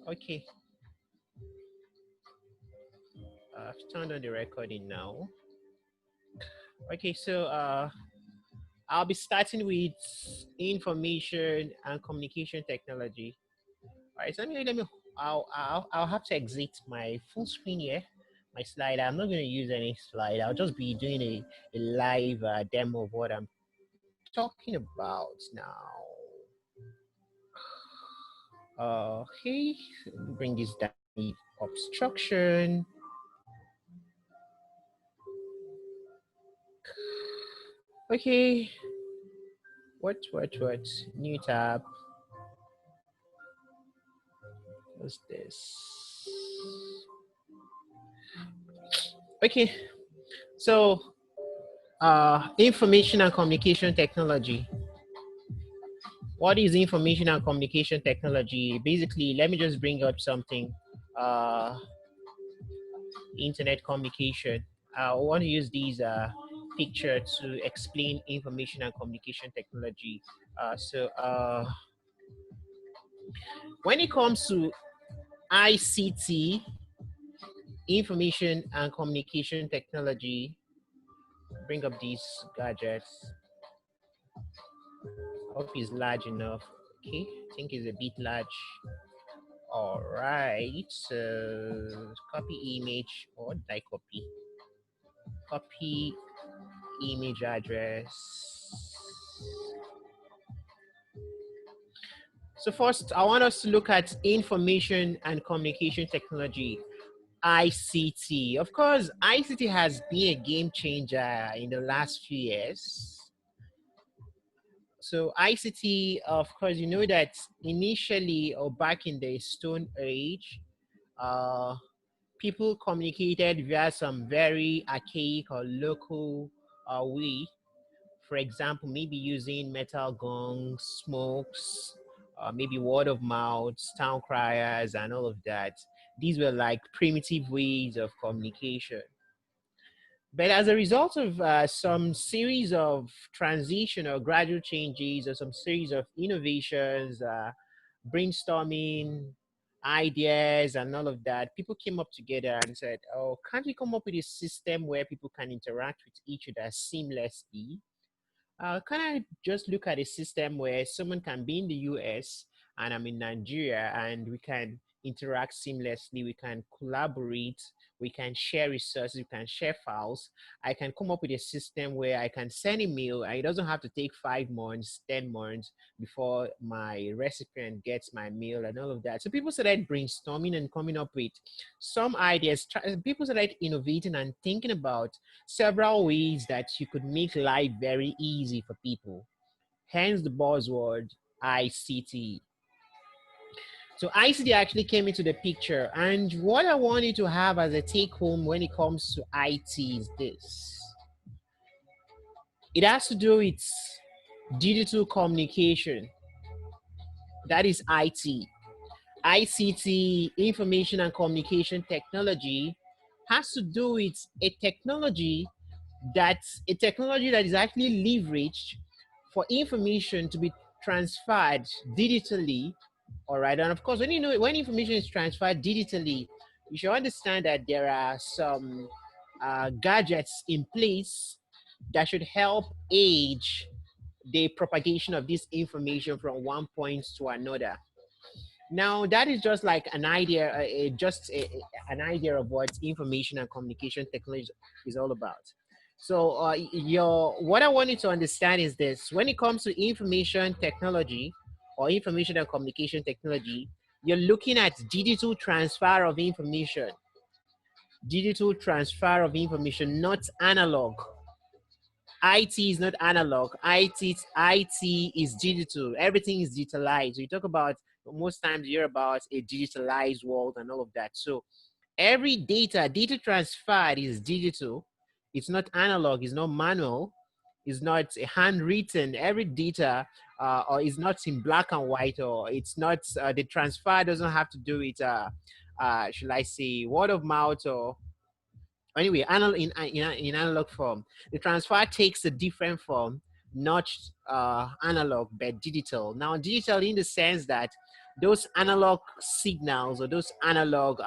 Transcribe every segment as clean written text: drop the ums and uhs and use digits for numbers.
Okay, I've turned on the recording now. Okay, so I'll be starting with information and communication technology. All right, so I'll have to exit my full screen here, my slide. I'm not going to use any slide. I'll just be doing a live demo of what I'm talking about now. Okay, bring this down. Obstruction. Okay, what? New tab. What's this? Okay, so information and communication technology. What is information and communication technology? Basically, let me just bring up something. Uh, internet communication. I want to use these picture to explain information and communication technology. When it comes to ICT, information and communication technology, bring up these gadgets. Hope is large enough. Okay, I think it's a bit large. All right, so copy image, or did I copy? Copy image address. So first, I want us to look at information and communication technology, ICT. Of course, ICT has been a game changer in the last few years. So ICT, of course, you know that initially or back in the Stone Age, uh, people communicated via some very archaic or local way. For example, maybe using metal gongs, smokes, maybe word of mouth, town criers, and all of that. These were like primitive ways of communication. But as a result of some series of transition or gradual changes or some series of innovations, brainstorming, ideas, and all of that, people came up together and said, oh, can't we come up with a system where people can interact with each other seamlessly? Can I just look at a system where someone can be in the US and I'm in Nigeria and we can interact seamlessly, we can collaborate, we can share resources, we can share files. I can come up with a system where I can send a mail and it doesn't have to take 5 months, 10 months before my recipient gets my mail and all of that. So people started brainstorming and coming up with some ideas. People started innovating and thinking about several ways that you could make life very easy for people. Hence the buzzword ICT. So ICT actually came into the picture. And what I want you to have as a take home when it comes to IT is this. It has to do with digital communication. That is IT. ICT, information and communication technology, has to do with a technology that is actually leveraged for information to be transferred digitally. All right, and of course, when information is transferred digitally, you should understand that there are some gadgets in place that should help aid the propagation of this information from one point to another. Now, that is just like an idea, an idea of what information and communication technology is all about. So, what I want you to understand is this: when it comes to information technology or information and communication technology, you're looking at digital transfer of information, not analog. IT is not analog. IT is digital. Everything is digitalized. So you talk about, most times you hear about a digitalized world and all of that. So every data transferred is digital. It's not analog. It's not manual. It's not handwritten. Every data or is not in black and white, or it's not the transfer doesn't have to do with should I say word of mouth, or anyway, in analog form. The transfer takes a different form, not analog but digital. Now, digital in the sense that those analog signals or those analog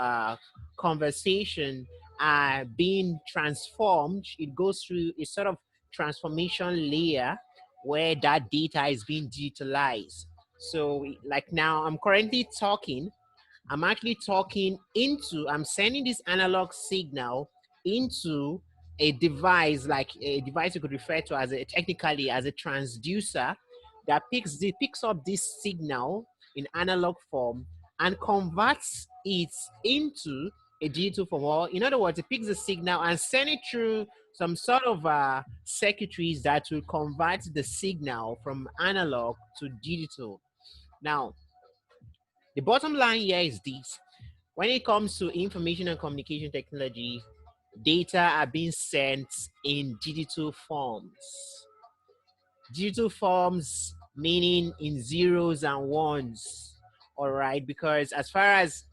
conversation are being transformed. It goes through a sort of transformation layer where that data is being digitalized. So like now I'm currently talking, I'm actually talking into, I'm sending this analog signal into a device, like a device you could refer to as a technically as a transducer that picks up this signal in analog form and converts it into a digital form. Or in other words, it picks the signal and send it through some sort of circuitries that will convert the signal from analog to digital. Now, the bottom line here is this. When it comes to information and communication technology, data are being sent in digital forms. Digital forms meaning in zeros and ones, all right? Because as far as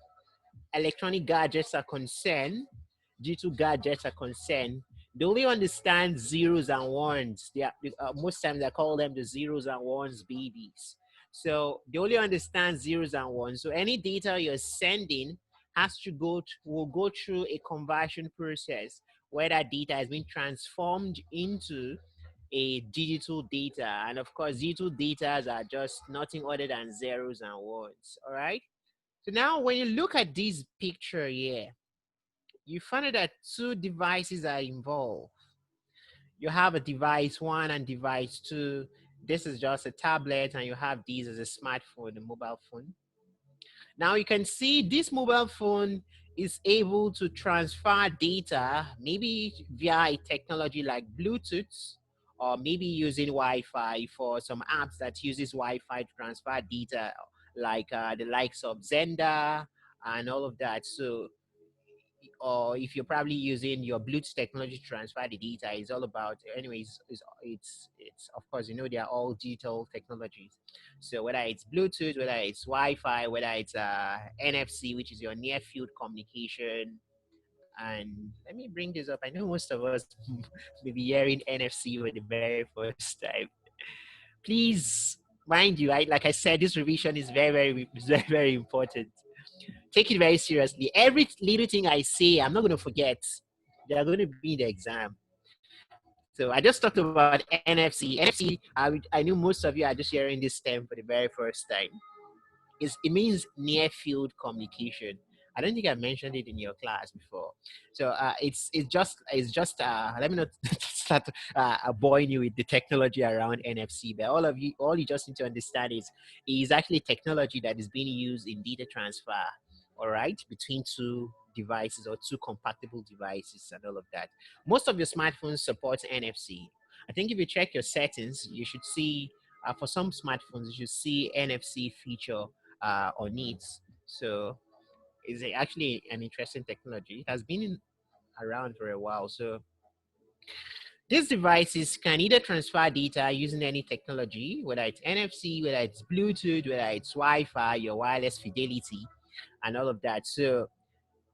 electronic gadgets are concerned, digital gadgets are concerned, they only understand zeros and ones. They are, most times I call them the zeros and ones babies. So they only understand zeros and ones. So any data you're sending will go through a conversion process where that data has been transformed into a digital data. And of course, digital data are just nothing other than zeros and ones. All right. So now when you look at this picture here, you find out that two devices are involved. You have a device one and device two. This is just a tablet, and you have these as a smartphone, a mobile phone. Now you can see this mobile phone is able to transfer data, maybe via a technology like Bluetooth, or maybe using Wi-Fi for some apps that uses Wi-Fi to transfer data, like the likes of Zenda and all of that. So or if you're probably using your Bluetooth technology to transfer the data, it's all about, anyways, it's of course, they are all digital technologies. So whether it's Bluetooth, whether it's Wi-Fi, whether it's NFC, which is your near field communication. And let me bring this up. I know most of us may be hearing NFC for the very first time. Please, mind you, like I said, this revision is very, very important. Take it very seriously. Every little thing I say, I'm not going to forget. They are going to be in the exam. So I just talked about NFC. NFC, I knew most of you are just hearing this term for the very first time. It means near field communication. I don't think I mentioned it in your class before. So it's just let me not start boring you with the technology around NFC, but all you just need to understand is actually technology that is being used in data transfer, all right, between two devices or two compatible devices and all of that. Most of your smartphones support NFC. I think if you check your settings, you should see for some smartphones, you should see NFC feature on it. So it's actually an interesting technology. It has been around for a while. So these devices can either transfer data using any technology, whether it's NFC, whether it's Bluetooth, whether it's Wi-Fi, your wireless fidelity, and all of that. So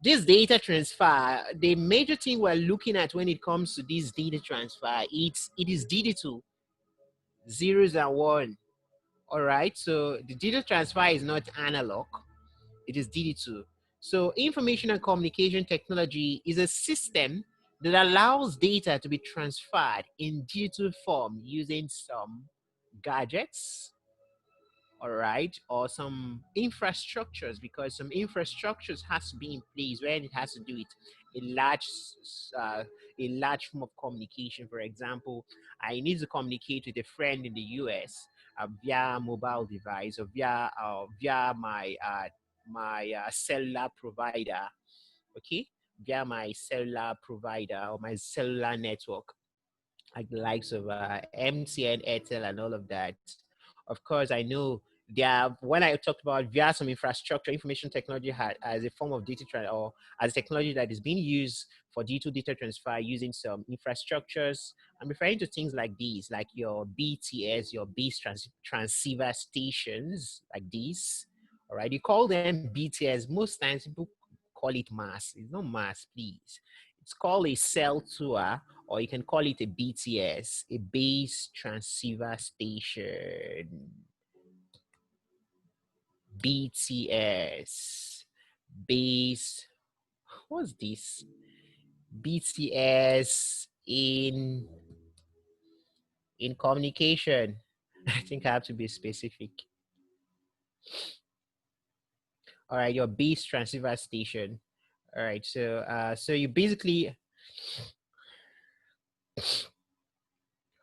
this data transfer, the major thing we're looking at when it comes to this data transfer, it is digital, zeros and one. All right. So the data transfer is not analog, it is digital. So information and communication technology is a system that allows data to be transferred in digital form using some gadgets, all right, or some infrastructures, because some infrastructures has to be in place when it has to do it a large uh, a large form of communication. For example, I need to communicate with a friend in the US via mobile device or via my cellular provider, okay, via my cellular provider or my cellular network, like the likes of MTN, Airtel, and all of that. Of course, I know there. When I talked about via some infrastructure, information technology as a form of data transfer or as a technology that is being used for digital data transfer using some infrastructures. I'm referring to things like these, like your BTS, your base transceiver stations, like these. All right, you call them BTS. Most times people call it mass. It's not mass, please. It's called a cell tour, or you can call it a BTS, a base transceiver station. BTS, base, what's this? BTS in communication. I think I have to be specific. All right, your base transceiver station. All right, so you basically,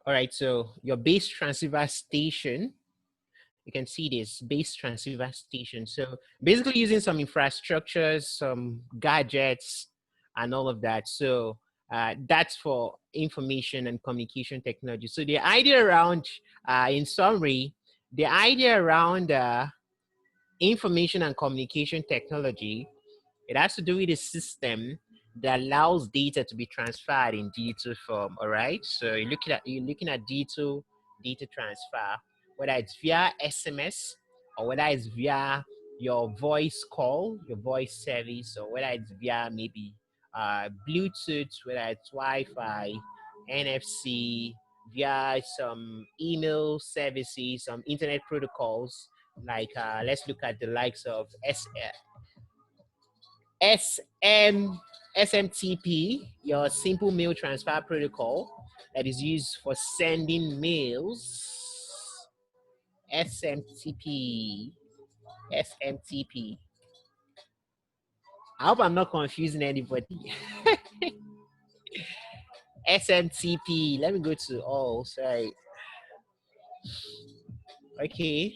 all right, so your base transceiver station, you can see this base transceiver station. So basically using some infrastructures, some gadgets, and all of that. So that's for information and communication technology. So the idea around, in summary, the idea around information and communication technology, it has to do with a system that allows data to be transferred in digital form. All right. So you're looking at digital data transfer, whether it's via SMS or whether it's via your voice call, your voice service, or whether it's via maybe Bluetooth, whether it's Wi-Fi, NFC, via some email services, some internet protocols. Like let's look at the likes of SMTP, your simple mail transfer protocol that is used for sending mails. SMTP. SMTP. I hope I'm not confusing anybody. SMTP. Let me go to sorry. Okay.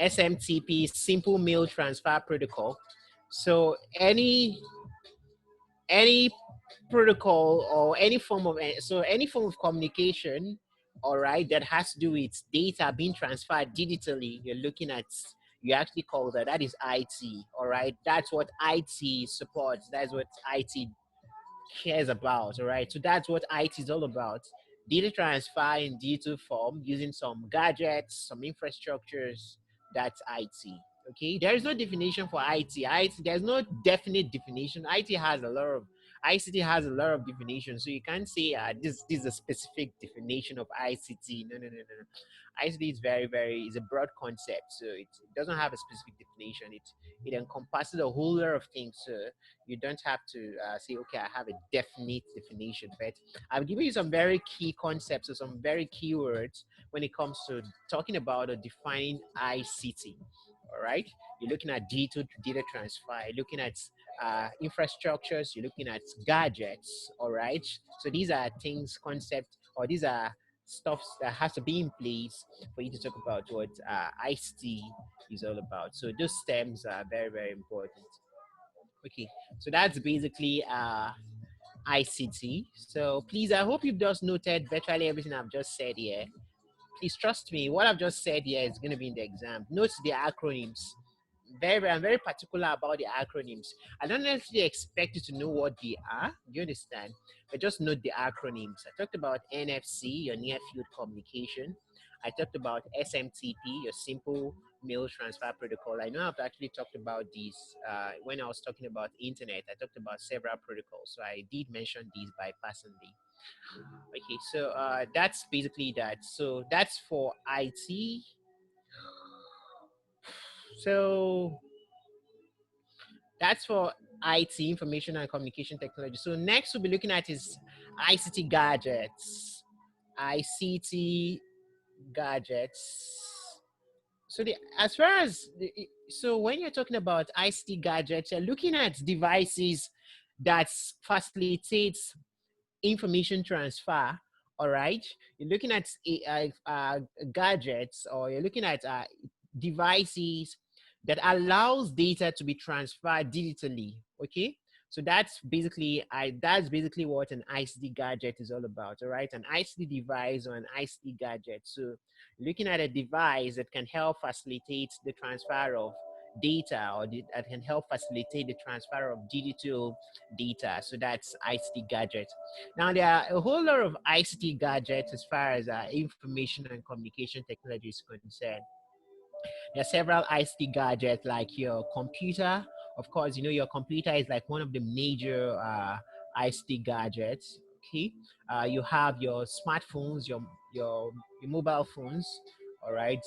SMTP, simple mail transfer protocol. So any protocol or any form of communication, all right, that has to do with data being transferred digitally, you actually call that is IT. All right, that's what IT supports, that's what IT cares about. All right, so that's what IT is all about: data transfer in digital form using some gadgets, some infrastructures. That's IT. Okay, there is no definition for IT. There's no definite definition. ICT has a lot of definitions, so you can't say this is a specific definition of ICT. No, no, no, no, no. ICT is very is a broad concept, so it doesn't have a specific definition. It encompasses a whole lot of things. So you don't have to say, okay, I have a definite definition, but I'm giving you some very key concepts or some very key words when it comes to talking about or defining ICT. All right, you're looking at data transfer, you're looking at infrastructures, you're looking at gadgets. All right, so these are things, concept, or these are stuff that has to be in place for you to talk about what ICT is all about. So those stems are very important. Okay, so that's basically ICT. So please, I hope you've just noted virtually everything I've just said here. Please trust me, what I've just said here is going to be in the exam. Note the acronyms. I'm very particular about the acronyms. I don't necessarily expect you to know what they are. Do you understand? But just note the acronyms. I talked about NFC, your near field communication. I talked about SMTP, your simple mail transfer protocol. I know I've actually talked about these when I was talking about internet. I talked about several protocols, so I did mention these bypassingly. Okay, so that's basically that. So that's for IT. So that's for IT, information and communication technology. So next we'll be looking at is ICT gadgets. ICT gadgets. So as far as so when you're talking about ICT gadgets, you're looking at devices that facilitates information transfer. All right, you're looking at gadgets, or you're looking at devices that allows data to be transferred digitally. Okay, so that's basically what an ICT gadget is all about. All right, an ICT device or an ICT gadget. So looking at a device that can help facilitate the transfer of data, or that can help facilitate the transfer of digital data. So that's ICT gadget. Now there are a whole lot of ICT gadgets as far as information and communication technology is concerned. There are several ICT gadgets like your computer. Of course, you know your computer is like one of the major ICT gadgets. Okay, you have your smartphones, your mobile phones. all right,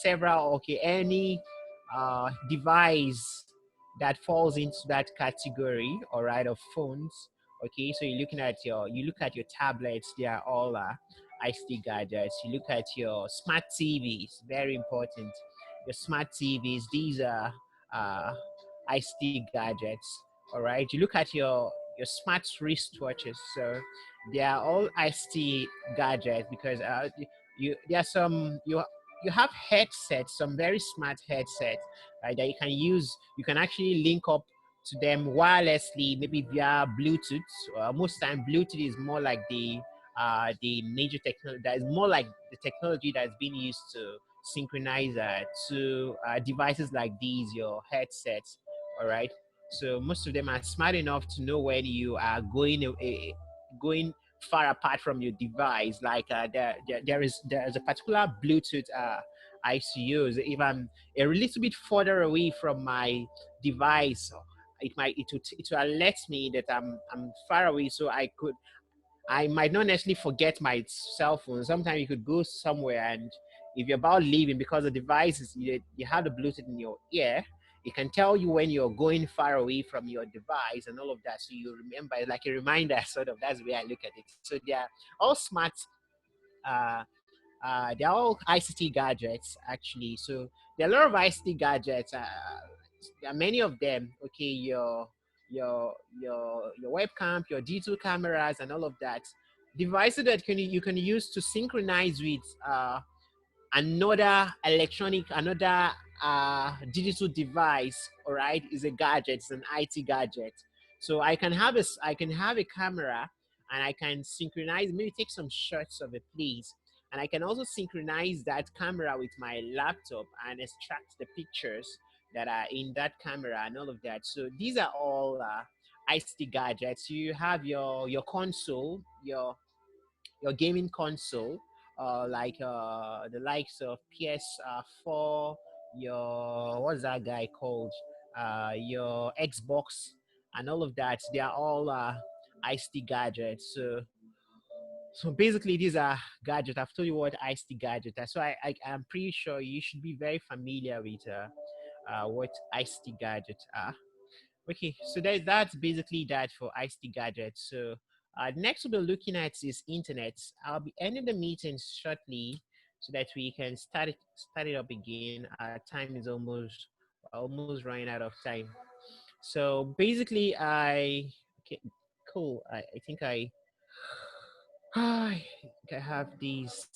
several, okay, any device that falls into that category, all right, of phones. Okay, so you look at your tablets, they are all ICT gadgets. You look at your smart TVs, very important. Your smart TVs, these are uh, ICT gadgets. All right, you look at your smart wristwatches, so they are all ICT gadgets because you there are some you have headsets, some very smart headsets, right, that you can use. You can actually link up to them wirelessly, maybe via Bluetooth. Most time, Bluetooth is more like the major technology. That is more like the technology that's being used to synchronize to devices like these, your headsets. All right. So most of them are smart enough to know when you are going far apart from your device. Like there's a particular Bluetooth I used to use. If I'm a little bit further away from my device, it will alert me that I'm far away, so I might not necessarily forget my cell phone. Sometimes you could go somewhere, and if you're about leaving, because the device is you have the Bluetooth in your ear, it can tell you when you're going far away from your device and all of that. So you remember, like a reminder, sort of. That's the way I look at it. So they're all smart. Uh, they're all ICT gadgets actually. So there are a lot of ICT gadgets. There are many of them. Okay, your webcam, your digital cameras, and all of that. Devices that you can use to synchronize with another digital device, all right, is a gadget. It's an IT gadget. So I can have a camera, and I can synchronize, maybe take some shots of a place, and I can also synchronize that camera with my laptop and extract the pictures that are in that camera and all of that. So these are all ICT gadgets. You have your console, your gaming console, like the likes of PS4, your what's that guy called, your Xbox, and all of that. They are all ICT gadgets. So basically, these are gadgets. I've told you what ICT gadgets are. So I'm pretty sure you should be very familiar with what ICT gadgets are. Okay, so that's basically that for ICT gadgets. So next we'll be looking at is internet. I'll be ending the meeting shortly so that we can start it up again. Our time is almost running out of time. So basically, okay, cool. I think I have this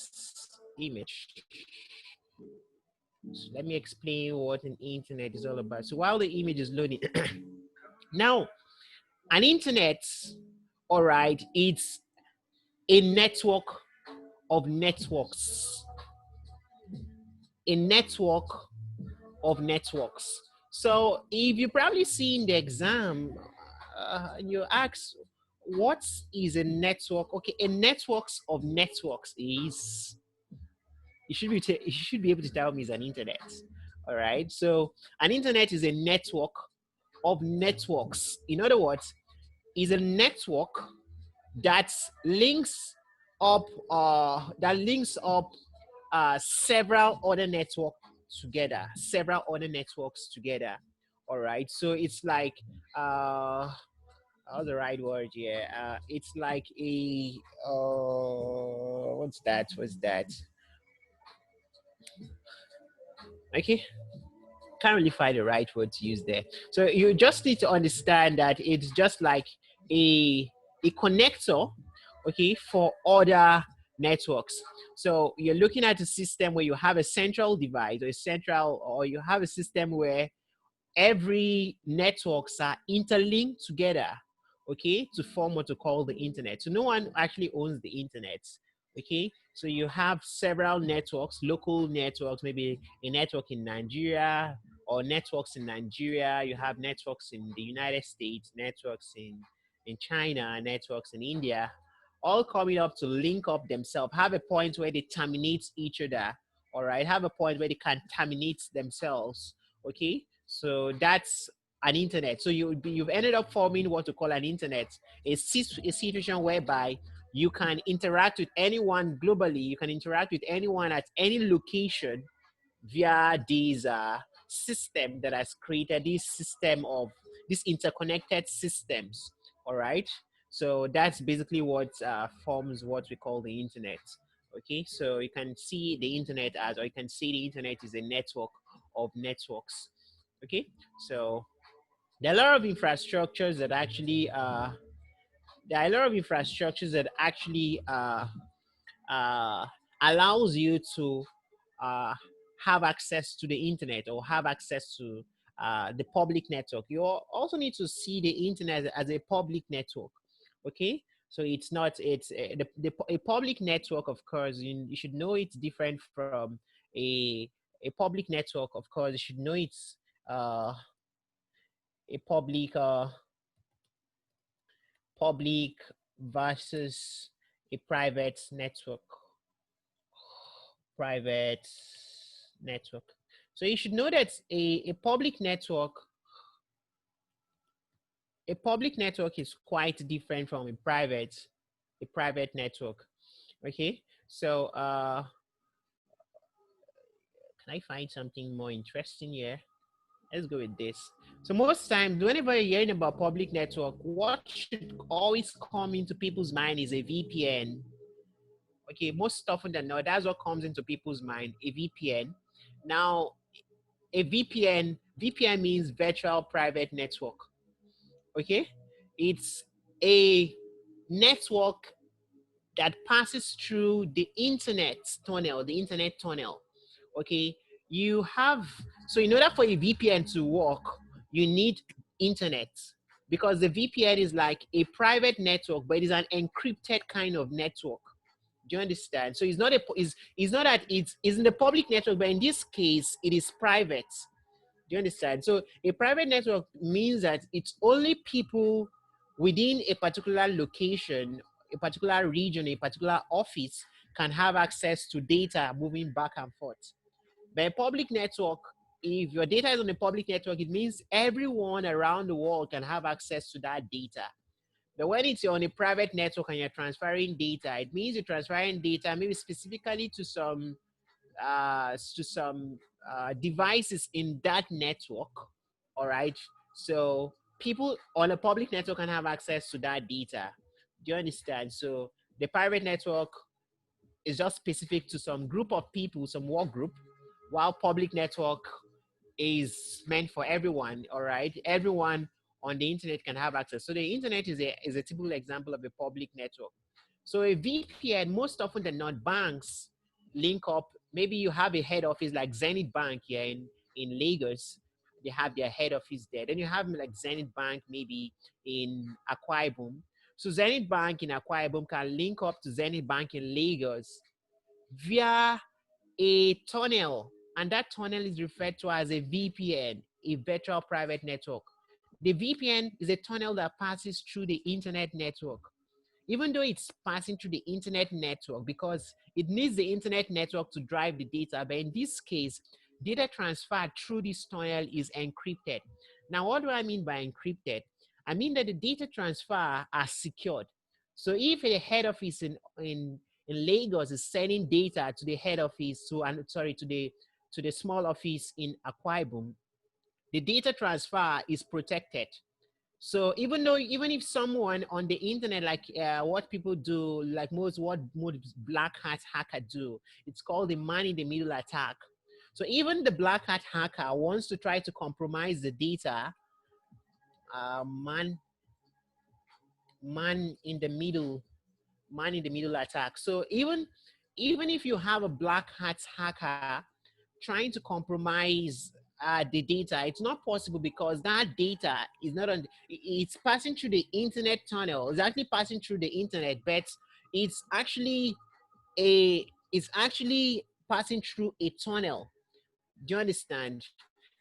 image. So let me explain what an internet is all about. So while the image is loading, now an internet, all right, it's a network of networks, a network of networks. So if you probably see in the exam, and you ask, what is a network? Okay, a networks of networks is, you should be able to tell me is an internet. All right. So an internet is a network of networks. In other words, is a network that links up several other networks together. All right, so it's like how's the right word here, it's like a what's that, okay, can't really find the right word to use there. So you just need to understand that it's just like a a connector, okay, for other networks. So you're looking at a system where you have a central device, or you have a system where every networks are interlinked together, okay, to form what to call the internet. So no one actually owns the internet, okay. So you have several networks, local networks, maybe a network in Nigeria, or networks in Nigeria. You have networks in the United States, networks in China, networks in India, all coming up to link up themselves, have a point where they terminate each other, all right, have a point where they can terminate themselves, okay. So that's an internet. So you've ended up forming what to call an internet, a situation whereby You can interact with anyone globally. You can interact with anyone at any location via this system that has created this system of these interconnected systems. All right. So that's basically what forms what we call the internet. Okay. So you can see the internet as, or you can see the internet is a network of networks. Okay. So there are a lot of infrastructures that actually there are a lot of infrastructures that actually uh, allows you to uh, have access to the internet or have access to the public network. You also need to see the internet as a public network. Okay, so it's not it's a public network. Of course, you should know it's different from a a public network. Of course, you should know it's a public versus a private network. So you should know that a public network is quite different from a private network. Okay, so can I find something more interesting here? Let's go with this. So most times, whenever you're hearing about public network, what should always come into people's mind is a VPN. Okay, most often than not, that's what comes into people's mind, a VPN. Now, a VPN means virtual private network. Okay, it's a network that passes through the internet tunnel. Okay, you have, so in order for a VPN to work, you need internet, because the VPN is like a private network, but it is an encrypted kind of network. Do you understand? So it's not that it's in the public network, but in this case, it is private. Do you understand? So a private network means that it's only people within a particular location, a particular region, a particular office can have access to data moving back and forth. But a public network, if your data is on a public network, it means everyone around the world can have access to that data. But when it's on a private network and you're transferring data, it means you're transferring data maybe specifically to some devices in that network. All right. So people on a public network can have access to that data. Do you understand? So the private network is just specific to some group of people, some work group, while public network is meant for everyone. All right. Everyone on the internet can have access. So the internet is a typical example of a public network. So a VPN, most often than not, banks link up. Maybe you have a head office like Zenith Bank here in Lagos. They have their head office there. Then you have like Zenith Bank maybe in Akwa Ibom. So Zenith Bank in Akwa Ibom can link up to Zenith Bank in Lagos via a tunnel, and that tunnel is referred to as a VPN, a virtual private network. The VPN is a tunnel that passes through the internet network. Even though it's passing through the internet network, because it needs the internet network to drive the data, but in this case, data transferred through this tunnel is encrypted. Now, what do I mean by encrypted? I mean that the data transfer are secured. So if a head office in Lagos is sending data to the head office to the small office in Akwa Ibom, the data transfer is protected. So even if someone on the internet, like what people do, like most black hat hacker do, it's called the man in the middle attack. So even the black hat hacker wants to try to compromise the data, uh, man man in the middle man in the middle attack. So even if you have a black hat hacker trying to compromise the data, it's not possible, because that data is not on. It's passing through the internet tunnel. It's actually passing through the internet, but it's actually it's actually passing through a tunnel. Do you understand?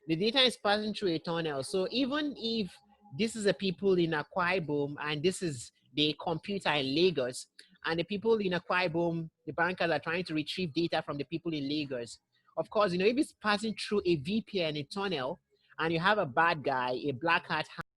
The data is passing through a tunnel. So even if this is the people in Akwa Ibom and this is the computer in Lagos, and the people in Akwa Ibom, the bankers are trying to retrieve data from the people in Lagos. Of course, if it's passing through a VPN, a tunnel, and you have a bad guy, a black hat